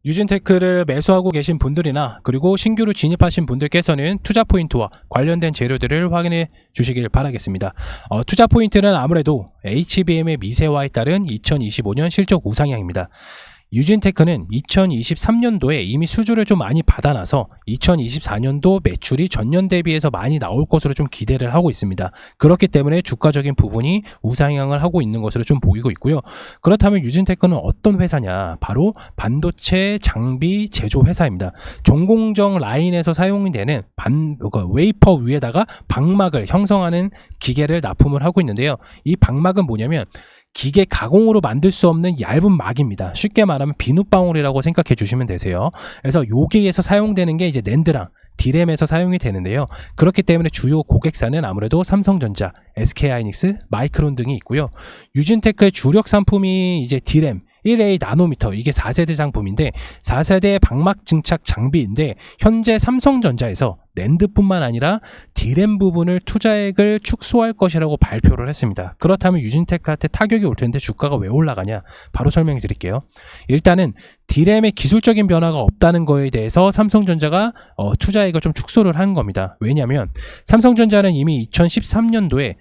유진테크를 매수하고 계신 분들이나 그리고 신규로 진입하신 분들께서는 투자 포인트와 관련된 재료들을 확인해 주시길 바라겠습니다. 투자 포인트는 아무래도 HBM의 미세화에 따른 2025년 실적 우상향입니다. 유진테크는 2023년도에 이미 수주를 좀 많이 받아놔서 2024년도 매출이 전년 대비해서 많이 나올 것으로 좀 기대를 하고 있습니다. 그렇기 때문에 주가적인 부분이 우상향을 하고 있는 것으로 좀 보이고 있고요. 그렇다면 유진테크는 어떤 회사냐? 바로 반도체 장비 제조 회사입니다. 전공정 라인에서 사용이 되는 웨이퍼 위에다가 방막을 형성하는 기계를 납품을 하고 있는데요. 이 방막은 뭐냐면 기계 가공으로 만들 수 없는 얇은 막입니다. 쉽게 말하면 비눗방울이라고 생각해 주시면 되세요. 그래서 여기에서 사용되는 게 이제 낸드랑 디램에서 사용이 되는데요. 그렇기 때문에 주요 고객사는 아무래도 삼성전자, SK하이닉스, 마이크론 등이 있고요. 유진테크의 주력 상품이 이제 디램 1A 나노미터, 이게 4세대 상품인데 4세대 방막 증착 장비인데 현재 삼성전자에서 낸드뿐만 아니라 디램 부분을 투자액을 축소할 것이라고 발표를 했습니다. 그렇다면 유진테크한테 타격이 올 텐데 주가가 왜 올라가냐? 바로 설명해 드릴게요. 일단은 디램의 기술적인 변화가 없다는 거에 대해서 삼성전자가 투자액을 좀 축소를 한 겁니다. 왜냐하면 삼성전자는 이미 2013년도에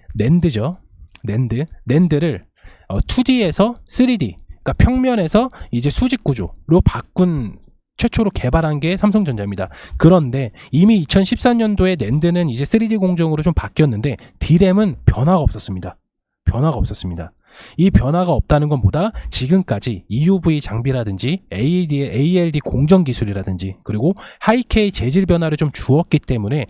낸드를 2D에서 3D, 그러니까 평면에서 이제 수직 구조로 바꾼 최초로 개발한 게 삼성전자입니다. 그런데 이미 2014년도에 낸드는 이제 3D 공정으로 좀 바뀌었는데 디램은 변화가 없었습니다. 이 변화가 없다는 건 뭐다? 지금까지 EUV 장비라든지 ALD 공정 기술이라든지 그리고 하이K 재질 변화를 좀 주었기 때문에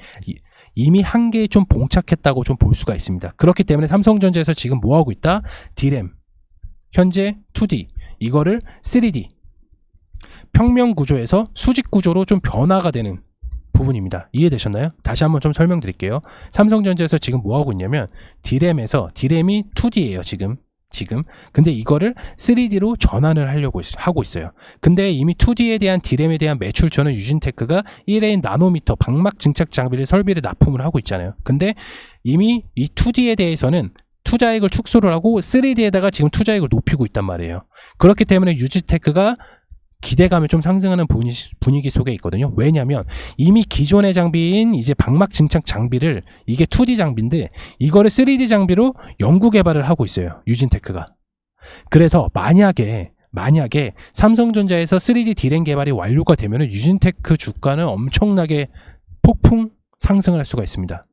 이미 한계에 좀 봉착했다고 좀 볼 수가 있습니다. 그렇기 때문에 삼성전자에서 지금 뭐 하고 있다? 디램 현재 2D, 이거를 3D 평면 구조에서 수직 구조로 좀 변화가 되는 부분입니다. 이해되셨나요? 다시 한번 좀 설명드릴게요. 삼성전자에서 지금 뭐 하고 있냐면 디램이 2D예요. 지금 근데 이거를 3D로 전환을 하려고 하고 있어요. 근데 이미 2D에 대한 디램에 대한 매출처는 유진테크가 1A 나노미터 방막 증착 장비를 설비를 납품을 하고 있잖아요. 근데 이미 이 2D에 대해서는 투자액을 축소를 하고 3D에다가 지금 투자액을 높이고 있단 말이에요. 그렇기 때문에 유진테크가 기대감을 좀 상승하는 분위기 속에 있거든요. 왜냐하면 이미 기존의 장비인 이제 방막 증착 장비를, 이게 2D 장비인데 이거를 3D 장비로 연구 개발을 하고 있어요. 유진테크가. 그래서 만약에 삼성전자에서 3D 디램 개발이 완료가 되면 유진테크 주가는 엄청나게 폭풍 상승을 할 수가 있습니다.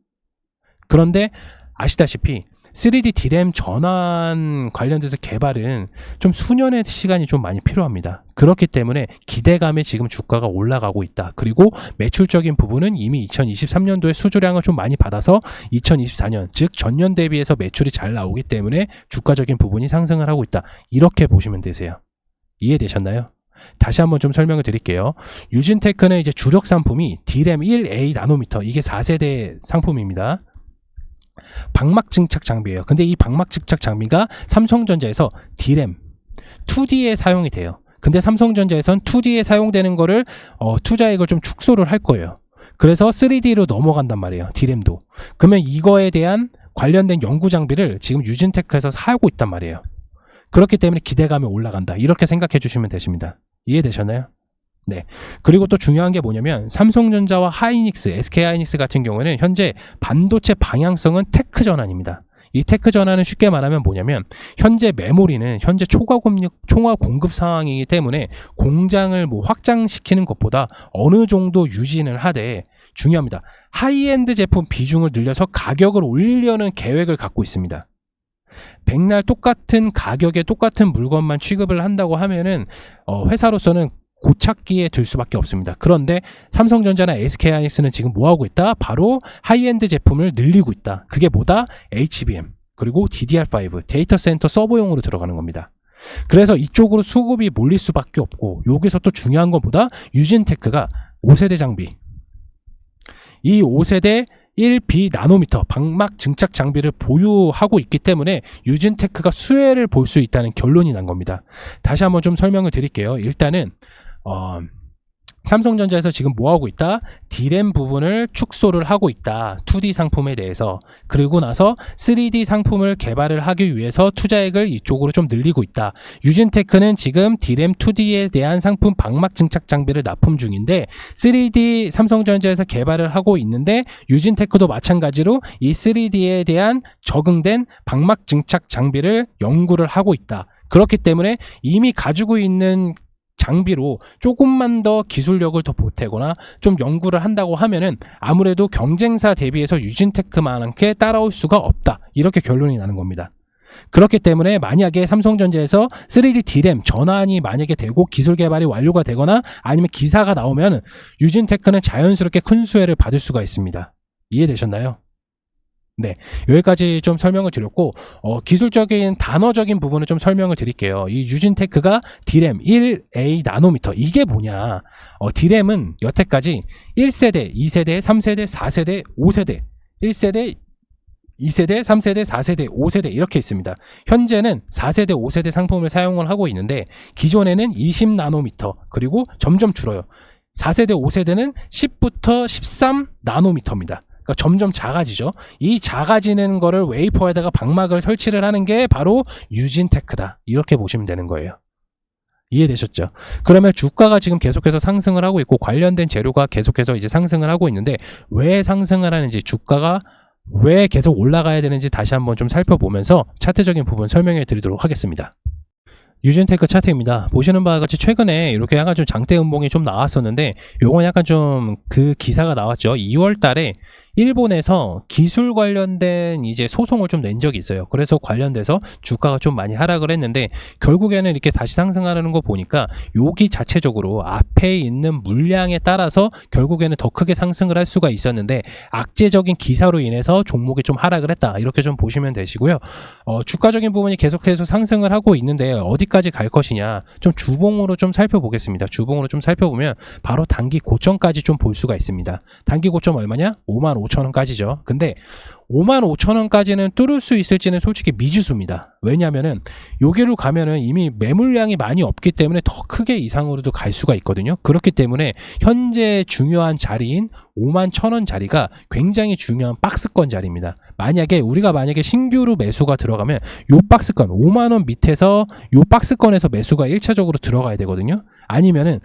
그런데 아시다시피 3D 디램 전환 관련돼서 개발은 좀 수년의 시간이 좀 많이 필요합니다. 그렇기 때문에 기대감에 지금 주가가 올라가고 있다. 그리고 매출적인 부분은 이미 2023년도에 수주량을 좀 많이 받아서 2024년, 즉 전년 대비해서 매출이 잘 나오기 때문에 주가적인 부분이 상승을 하고 있다. 이렇게 보시면 되세요. 이해되셨나요? 다시 한번 좀 설명을 드릴게요. 유진테크는 이제 주력 상품이 디램 1A 나노미터, 이게 4세대 상품입니다. 방막 증착 장비예요. 근데 이 방막 증착 장비가 삼성전자에서 디램 2D에 사용이 돼요. 근데 삼성전자에선 2D에 사용되는 거를 투자액을 좀 축소를 할 거예요. 그래서 3D로 넘어간단 말이에요. 디램도. 그러면 이거에 대한 관련된 연구 장비를 지금 유진테크에서 하고 있단 말이에요. 그렇기 때문에 기대감이 올라간다. 이렇게 생각해 주시면 되십니다. 이해되셨나요? 네. 그리고 또 중요한 게 뭐냐면 삼성전자와 하이닉스, SK하이닉스 같은 경우는 현재 반도체 방향성은 테크 전환입니다. 이 테크 전환은 쉽게 말하면 뭐냐면 현재 메모리는 현재 초과 공급 상황이기 때문에 공장을 확장시키는 것보다 어느 정도 유지는 하되 중요합니다. 하이엔드 제품 비중을 늘려서 가격을 올리려는 계획을 갖고 있습니다. 백날 똑같은 가격에 똑같은 물건만 취급을 한다고 하면은 회사로서는 고착기에 들 수밖에 없습니다. 그런데 삼성전자나 SK하이닉스는 지금 뭐 하고 있다? 바로 하이엔드 제품을 늘리고 있다. 그게 뭐다? HBM 그리고 DDR5 데이터 센터 서버용으로 들어가는 겁니다. 그래서 이쪽으로 수급이 몰릴 수밖에 없고, 여기서 또 중요한 건 뭐다? 유진테크가 5세대 장비, 이 5세대 1B 나노미터 방막 증착 장비를 보유하고 있기 때문에 유진테크가 수혜를 볼 수 있다는 결론이 난 겁니다. 다시 한번 좀 설명을 드릴게요. 일단은 삼성전자에서 지금 뭐 하고 있다? D램 부분을 축소를 하고 있다. 2D 상품에 대해서. 그리고 나서 3D 상품을 개발을 하기 위해서 투자액을 이쪽으로 좀 늘리고 있다. 유진테크는 지금 D램 2D에 대한 상품 방막 증착 장비를 납품 중인데 3D 삼성전자에서 개발을 하고 있는데 유진테크도 마찬가지로 이 3D에 대한 적응된 방막 증착 장비를 연구를 하고 있다. 그렇기 때문에 이미 가지고 있는 장비로 조금만 더 기술력을 더 보태거나 좀 연구를 한다고 하면은 아무래도 경쟁사 대비해서 유진테크만하게 따라올 수가 없다. 이렇게 결론이 나는 겁니다. 그렇기 때문에 만약에 삼성전자에서 3D D램 전환이 만약에 되고 기술 개발이 완료가 되거나 아니면 기사가 나오면 유진테크는 자연스럽게 큰 수혜를 받을 수가 있습니다. 이해되셨나요? 네, 여기까지 좀 설명을 드렸고 기술적인 단어적인 부분을 좀 설명을 드릴게요. 이 유진테크가 D램 1A 나노미터 이게 뭐냐? D램은 여태까지 1세대, 2세대, 3세대, 4세대, 5세대 1세대, 2세대, 3세대, 4세대, 5세대 이렇게 있습니다. 현재는 4세대, 5세대 상품을 사용을 하고 있는데 기존에는 20나노미터 그리고 점점 줄어요. 4세대, 5세대는 10부터 13나노미터입니다. 그러니까 점점 작아지죠. 이 작아지는 거를 웨이퍼에다가 방막을 설치를 하는 게 바로 유진테크다. 이렇게 보시면 되는 거예요. 이해되셨죠? 그러면 주가가 지금 계속해서 상승을 하고 있고 관련된 재료가 계속해서 이제 상승을 하고 있는데 왜 상승을 하는지 주가가 왜 계속 올라가야 되는지 다시 한번 좀 살펴보면서 차트적인 부분 설명해 드리도록 하겠습니다. 유진테크 차트입니다. 보시는 바와 같이 최근에 이렇게 약간 좀 장대 음봉이 좀 나왔었는데 요건 약간 좀 그 기사가 나왔죠. 2월 달에 일본에서 기술 관련된 이제 소송을 좀 낸 적이 있어요. 그래서 관련돼서 주가가 좀 많이 하락을 했는데 결국에는 이렇게 다시 상승하는 거 보니까 여기 자체적으로 앞에 있는 물량에 따라서 결국에는 더 크게 상승을 할 수가 있었는데 악재적인 기사로 인해서 종목이 좀 하락을 했다. 이렇게 좀 보시면 되시고요. 주가적인 부분이 계속해서 상승을 하고 있는데 어디까지 갈 것이냐 좀 주봉으로 좀 살펴보겠습니다. 주봉으로 좀 살펴보면 바로 단기 고점까지 좀 볼 수가 있습니다. 단기 고점 얼마냐? 55,000원까지죠. 근데 55,000원까지는 뚫을 수 있을지는 솔직히 미지수입니다. 왜냐면은 여기로 가면은 이미 매물량이 많이 없기 때문에 더 크게 이상으로도 갈 수가 있거든요. 그렇기 때문에 현재 중요한 자리인 51,000원 자리가 굉장히 중요한 박스권 자리입니다. 우리가 만약에 신규로 매수가 들어가면 요 박스권 5만원 밑에서 요 박스권에서 매수가 1차적으로 들어가야 되거든요. 아니면은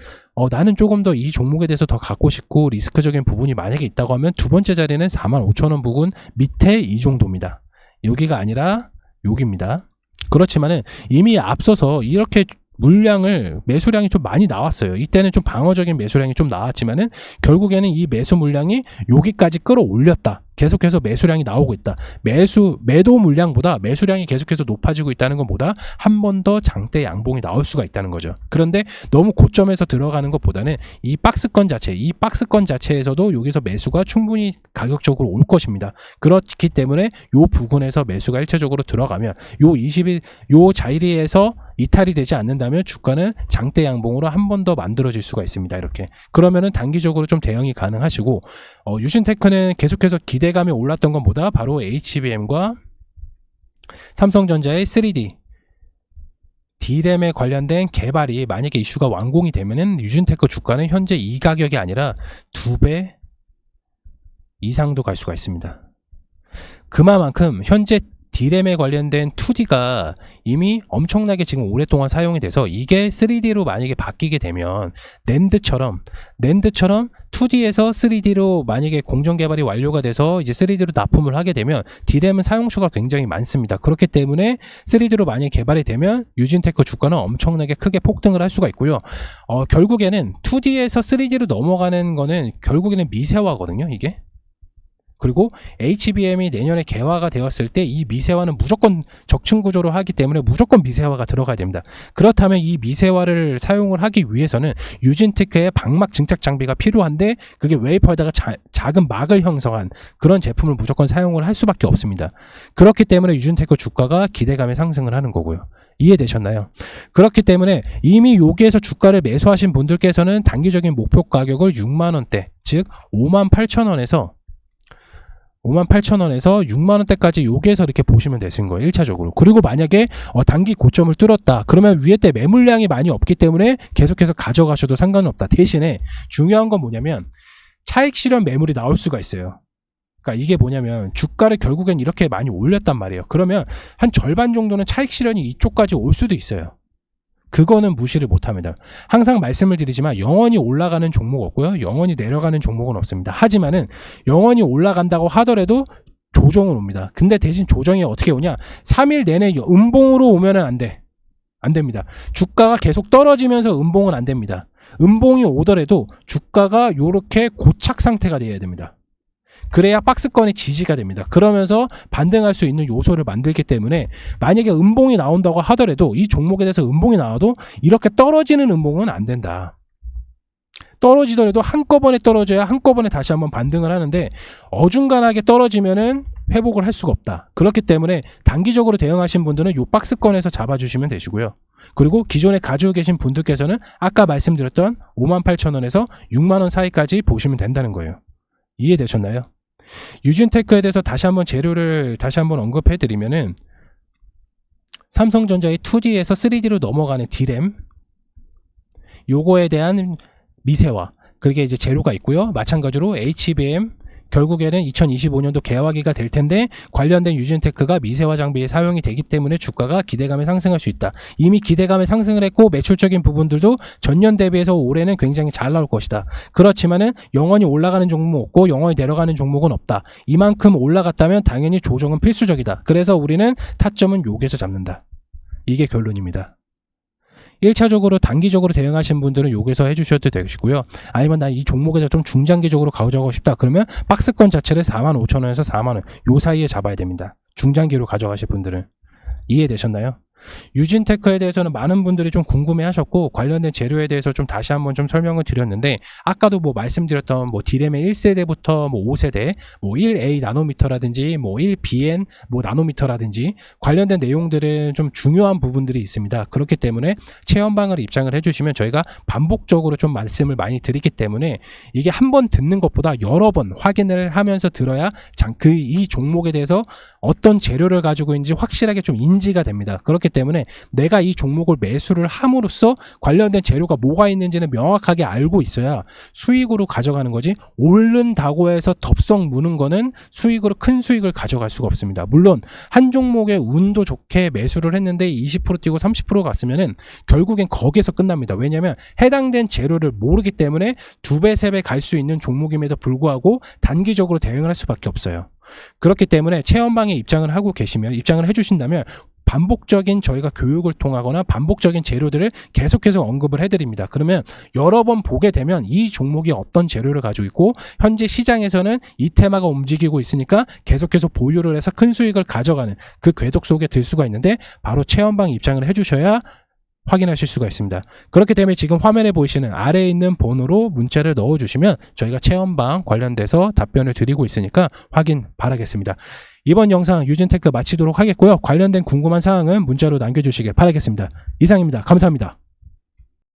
나는 조금 더 이 종목에 대해서 더 갖고 싶고 리스크적인 부분이 만약에 있다고 하면 두 번째 자리는 45,000원 부근 밑에 이 정도입니다. 여기가 아니라 여기입니다. 그렇지만은 이미 앞서서 이렇게 매수량이 좀 많이 나왔어요. 이때는 좀 방어적인 매수량이 좀 나왔지만은 결국에는 이 매수 물량이 여기까지 끌어올렸다. 계속해서 매수량이 나오고 있다. 매도 물량보다 매수량이 계속해서 높아지고 있다는 것보다 한 번 더 장대 양봉이 나올 수가 있다는 거죠. 그런데 너무 고점에서 들어가는 것보다는 이 박스권 자체에서도 여기서 매수가 충분히 가격적으로 올 것입니다. 그렇기 때문에 요 부근에서 매수가 일차적으로 들어가면 요 자리에서 이탈이 되지 않는다면 주가는 장대 양봉으로 한 번 더 만들어질 수가 있습니다. 이렇게. 그러면은 단기적으로 좀 대응이 가능하시고 유진테크는 계속해서 기대감이 올랐던 것보다 바로 HBM과 삼성전자의 3D D램에 관련된 개발이 만약에 이슈가 완공이 되면은 유진테크 주가는 현재 이 가격이 아니라 2배 이상도 갈 수가 있습니다. 그만큼 현재 D램에 관련된 2D가 이미 엄청나게 지금 오랫동안 사용이 돼서 이게 3D로 만약에 바뀌게 되면 낸드처럼 2D에서 3D로 만약에 공정 개발이 완료가 돼서 이제 3D로 납품을 하게 되면 D램은 사용수가 굉장히 많습니다. 그렇기 때문에 3D로 만약에 개발이 되면 유진테크 주가는 엄청나게 크게 폭등을 할 수가 있고요. 결국에는 2D에서 3D로 넘어가는 거는 결국에는 미세화거든요, 이게. 그리고 HBM이 내년에 개화가 되었을 때 이 미세화는 무조건 적층 구조로 하기 때문에 무조건 미세화가 들어가야 됩니다. 그렇다면 이 미세화를 사용을 하기 위해서는 유진테크의 방막 증착 장비가 필요한데 그게 웨이퍼에다가 작은 막을 형성한 그런 제품을 무조건 사용을 할 수밖에 없습니다. 그렇기 때문에 유진테크 주가가 기대감에 상승을 하는 거고요. 이해되셨나요? 그렇기 때문에 이미 여기에서 주가를 매수하신 분들께서는 단기적인 목표 가격을 6만원대 즉 58,000원에서 58,000원에서 6만원대까지 여기에서 이렇게 보시면 되신 거예요. 1차적으로. 그리고 만약에 단기 고점을 뚫었다. 그러면 위에 때 매물량이 많이 없기 때문에 계속해서 가져가셔도 상관은 없다. 대신에 중요한 건 뭐냐면 차익 실현 매물이 나올 수가 있어요. 그러니까 이게 뭐냐면 주가를 결국엔 이렇게 많이 올렸단 말이에요. 그러면 한 절반 정도는 차익 실현이 이쪽까지 올 수도 있어요. 그거는 무시를 못합니다. 항상 말씀을 드리지만 영원히 올라가는 종목 없고요. 영원히 내려가는 종목은 없습니다. 하지만은 영원히 올라간다고 하더라도 조정은 옵니다. 근데 대신 조정이 어떻게 오냐? 3일 내내 음봉으로 오면은 안 돼. 안 됩니다. 주가가 계속 떨어지면서 음봉은 안 됩니다. 음봉이 오더라도 주가가 요렇게 고착 상태가 돼야 됩니다. 그래야 박스권이 지지가 됩니다. 그러면서 반등할 수 있는 요소를 만들기 때문에 만약에 음봉이 나온다고 하더라도 이 종목에 대해서 음봉이 나와도 이렇게 떨어지는 음봉은 안 된다. 떨어지더라도 한꺼번에 떨어져야 한꺼번에 다시 한번 반등을 하는데 어중간하게 떨어지면은 회복을 할 수가 없다. 그렇기 때문에 단기적으로 대응하신 분들은 이 박스권에서 잡아주시면 되시고요. 그리고 기존에 가지고 계신 분들께서는 아까 말씀드렸던 58,000원에서 6만원 사이까지 보시면 된다는 거예요. 이해되셨나요? 유진테크에 대해서 다시 한번 재료를 다시 한번 언급해 드리면은 삼성전자의 2D에서 3D로 넘어가는 D램 요거에 대한 미세화 그게 이제 재료가 있고요. 마찬가지로 HBM 결국에는 2025년도 개화기가 될 텐데 관련된 유진테크가 미세화 장비에 사용이 되기 때문에 주가가 기대감에 상승할 수 있다. 이미 기대감에 상승을 했고 매출적인 부분들도 전년 대비해서 올해는 굉장히 잘 나올 것이다. 그렇지만은 영원히 올라가는 종목 없고 영원히 내려가는 종목은 없다. 이만큼 올라갔다면 당연히 조정은 필수적이다. 그래서 우리는 타점은 여기서 잡는다. 이게 결론입니다. 1차적으로 단기적으로 대응하신 분들은 여기서 해주셔도 되시고요. 아니면 나 이 종목에서 좀 중장기적으로 가져가고 싶다. 그러면 박스권 자체를 45,000원에서 4만원 요 사이에 잡아야 됩니다. 중장기로 가져가실 분들은. 이해되셨나요? 유진테크에 대해서는 많은 분들이 좀 궁금해 하셨고 관련된 재료에 대해서 좀 다시 한번 좀 설명을 드렸는데 아까도 뭐 말씀드렸던 뭐 D램의 1세대부터 뭐 5세대 뭐 1A 나노미터라든지 뭐 1BN 뭐 나노미터라든지 관련된 내용들은 좀 중요한 부분들이 있습니다. 그렇기 때문에 체험방을 입장을 해주시면 저희가 반복적으로 좀 말씀을 많이 드리기 때문에 이게 한 번 듣는 것보다 여러 번 확인을 하면서 들어야 이 종목에 대해서 어떤 재료를 가지고 있는지 확실하게 좀 인지가 됩니다. 그렇기 때문에 내가 이 종목을 매수를 함으로써 관련된 재료가 뭐가 있는지는 명확하게 알고 있어야 수익으로 가져가는 거지 오른다고 해서 덥석 무는 거는 수익으로 큰 수익을 가져갈 수가 없습니다. 물론 한 종목에 운도 좋게 매수를 했는데 20% 뛰고 30% 갔으면은 결국엔 거기에서 끝납니다. 왜냐하면 해당된 재료를 모르기 때문에 2배, 3배 갈 수 있는 종목임에도 불구하고 단기적으로 대응을 할 수밖에 없어요. 그렇기 때문에 체험방에 입장을 해주신다면 반복적인 저희가 교육을 통하거나 반복적인 재료들을 계속해서 언급을 해드립니다. 그러면 여러 번 보게 되면 이 종목이 어떤 재료를 가지고 있고 현재 시장에서는 이 테마가 움직이고 있으니까 계속해서 보유를 해서 큰 수익을 가져가는 그 궤도 속에 들 수가 있는데 바로 체험방 입장을 해주셔야 확인하실 수가 있습니다. 그렇기 때문에 지금 화면에 보이시는 아래에 있는 번호로 문자를 넣어주시면 저희가 체험방 관련돼서 답변을 드리고 있으니까 확인 바라겠습니다. 이번 영상 유진테크 마치도록 하겠고요. 관련된 궁금한 사항은 문자로 남겨주시길 바라겠습니다. 이상입니다. 감사합니다.